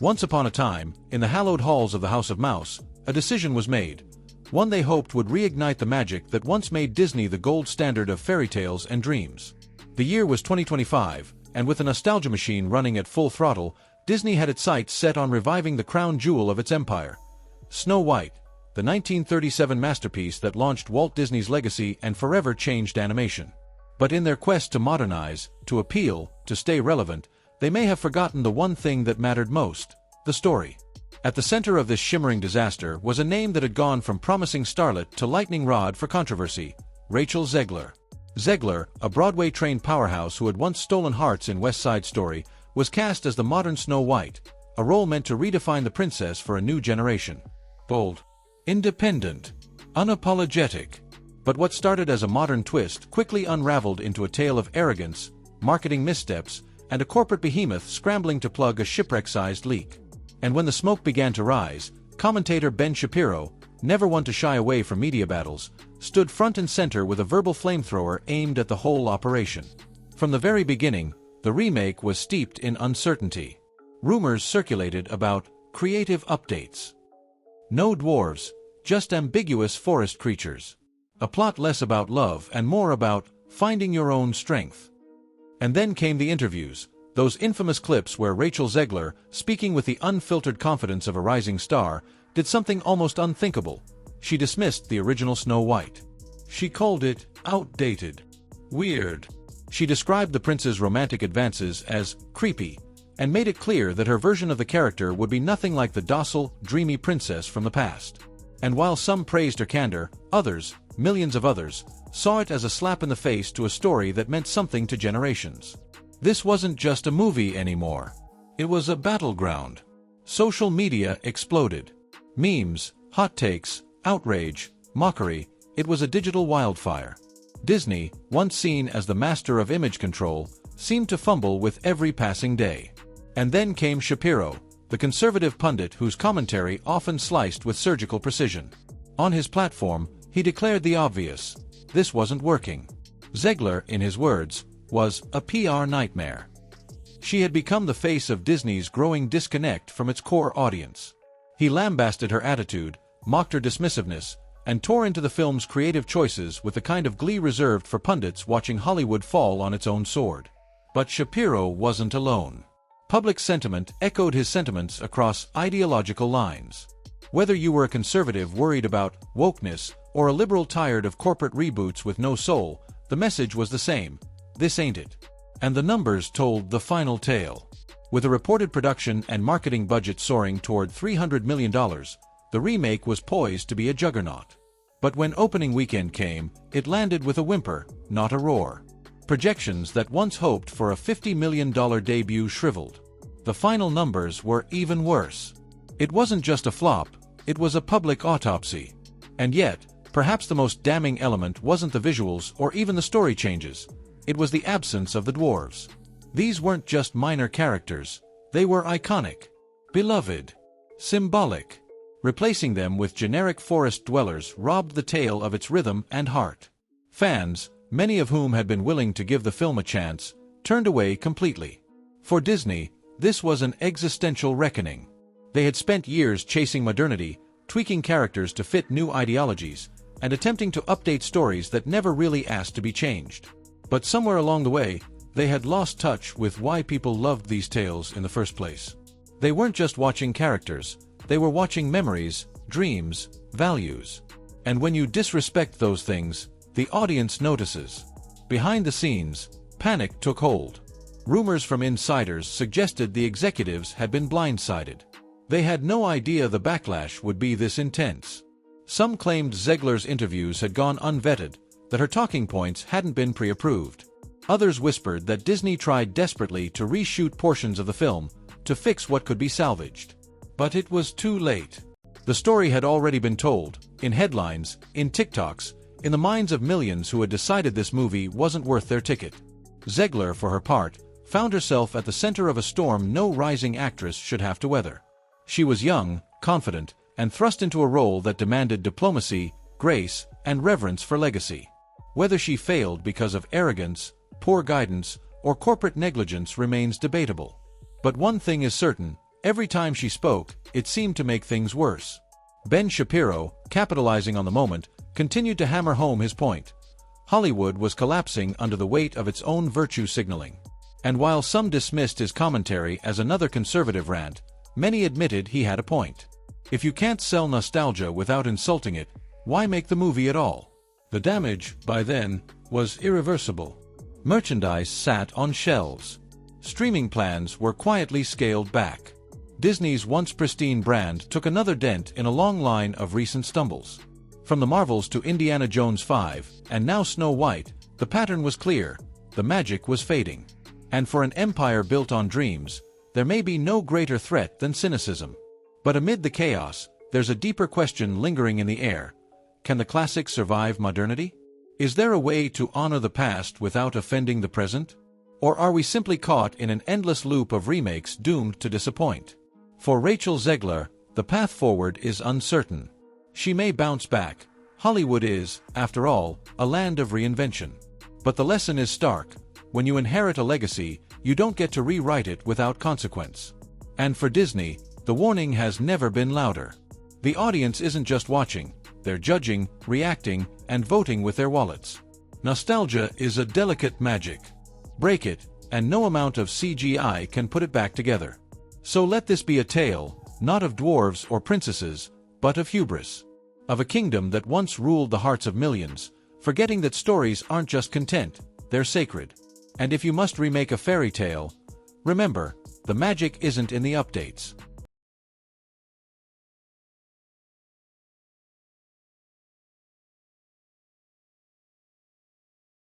Once upon a time, in the hallowed halls of the House of Mouse, a decision was made. One they hoped would reignite the magic that once made Disney the gold standard of fairy tales and dreams. The year was 2025, and with the nostalgia machine running at full throttle, Disney had its sights set on reviving the crown jewel of its empire. Snow White, the 1937 masterpiece that launched Walt Disney's legacy and forever changed animation. But in their quest to modernize, to appeal, to stay relevant, they may have forgotten the one thing that mattered most: the story. At the center of this shimmering disaster was a name that had gone from promising starlet to lightning rod for controversy: Rachel Zegler. Zegler, a Broadway-trained powerhouse who had once stolen hearts in West Side Story, was cast as the modern Snow White, a role meant to redefine the princess for a new generation. Bold, independent, unapologetic. But what started as a modern twist quickly unraveled into a tale of arrogance, marketing missteps, and a corporate behemoth scrambling to plug a shipwreck-sized leak. And when the smoke began to rise, commentator Ben Shapiro, never one to shy away from media battles, stood front and center with a verbal flamethrower aimed at the whole operation. From the very beginning, the remake was steeped in uncertainty. Rumors circulated about creative updates. No dwarves, just ambiguous forest creatures. A plot less about love and more about finding your own strength. And then came the interviews, those infamous clips where Rachel Zegler, speaking with the unfiltered confidence of a rising star, did something almost unthinkable. She dismissed the original Snow White. She called it outdated, weird. She described the prince's romantic advances as creepy, and made it clear that her version of the character would be nothing like the docile, dreamy princess from the past. And while some praised her candor, others, millions of others, saw it as a slap in the face to a story that meant something to generations. This wasn't just a movie anymore. It was a battleground. Social media exploded. Memes, hot takes, outrage, mockery, it was a digital wildfire. Disney, once seen as the master of image control, seemed to fumble with every passing day. And then came Shapiro, the conservative pundit whose commentary often sliced with surgical precision. On his platform, he declared the obvious: this wasn't working. Zegler, in his words, was a PR nightmare. She had become the face of Disney's growing disconnect from its core audience. He lambasted her attitude, mocked her dismissiveness, and tore into the film's creative choices with the kind of glee reserved for pundits watching Hollywood fall on its own sword. But Shapiro wasn't alone. Public sentiment echoed his sentiments across ideological lines. Whether you were a conservative worried about wokeness or a liberal tired of corporate reboots with no soul, the message was the same: this ain't it. And the numbers told the final tale. With a reported production and marketing budget soaring toward $300 million, the remake was poised to be a juggernaut. But when opening weekend came, it landed with a whimper, not a roar. Projections that once hoped for a $50 million debut shriveled. The final numbers were even worse. It wasn't just a flop, it was a public autopsy. And yet, perhaps the most damning element wasn't the visuals or even the story changes. It was the absence of the dwarves. These weren't just minor characters, they were iconic, beloved, symbolic. Replacing them with generic forest dwellers robbed the tale of its rhythm and heart. Fans, many of whom had been willing to give the film a chance, turned away completely. For Disney, this was an existential reckoning. They had spent years chasing modernity, tweaking characters to fit new ideologies, and attempting to update stories that never really asked to be changed. But somewhere along the way, they had lost touch with why people loved these tales in the first place. They weren't just watching characters, they were watching memories, dreams, values. And when you disrespect those things, the audience notices. Behind the scenes, panic took hold. Rumors from insiders suggested the executives had been blindsided. They had no idea the backlash would be this intense. Some claimed Zegler's interviews had gone unvetted, that her talking points hadn't been pre-approved. Others whispered that Disney tried desperately to reshoot portions of the film to fix what could be salvaged. But it was too late. The story had already been told, in headlines, in TikToks, in the minds of millions who had decided this movie wasn't worth their ticket. Zegler, for her part, found herself at the center of a storm no rising actress should have to weather. She was young, confident, and thrust into a role that demanded diplomacy, grace, and reverence for legacy. Whether she failed because of arrogance, poor guidance, or corporate negligence remains debatable. But one thing is certain: Every time she spoke, it seemed to make things worse. Ben Shapiro, capitalizing on the moment, continued to hammer home his point. Hollywood was collapsing under the weight of its own virtue signaling. And while some dismissed his commentary as another conservative rant, many admitted he had a point. If you can't sell nostalgia without insulting it, why make the movie at all? The damage, by then, was irreversible. Merchandise sat on shelves. Streaming plans were quietly scaled back. Disney's once pristine brand took another dent in a long line of recent stumbles. From the Marvels to Indiana Jones 5, and now Snow White, the pattern was clear: the magic was fading. And for an empire built on dreams, there may be no greater threat than cynicism. But amid the chaos, there's a deeper question lingering in the air. Can the classics survive modernity? Is there a way to honor the past without offending the present? Or are we simply caught in an endless loop of remakes doomed to disappoint? For Rachel Zegler, the path forward is uncertain. She may bounce back. Hollywood is, after all, a land of reinvention. But the lesson is stark. When you inherit a legacy, you don't get to rewrite it without consequence. And for Disney, the warning has never been louder. The audience isn't just watching, they're judging, reacting, and voting with their wallets. Nostalgia is a delicate magic. Break it, and no amount of CGI can put it back together. So let this be a tale, not of dwarves or princesses, but of hubris. Of a kingdom that once ruled the hearts of millions, forgetting that stories aren't just content, they're sacred. And if you must remake a fairy tale, remember, the magic isn't in the updates.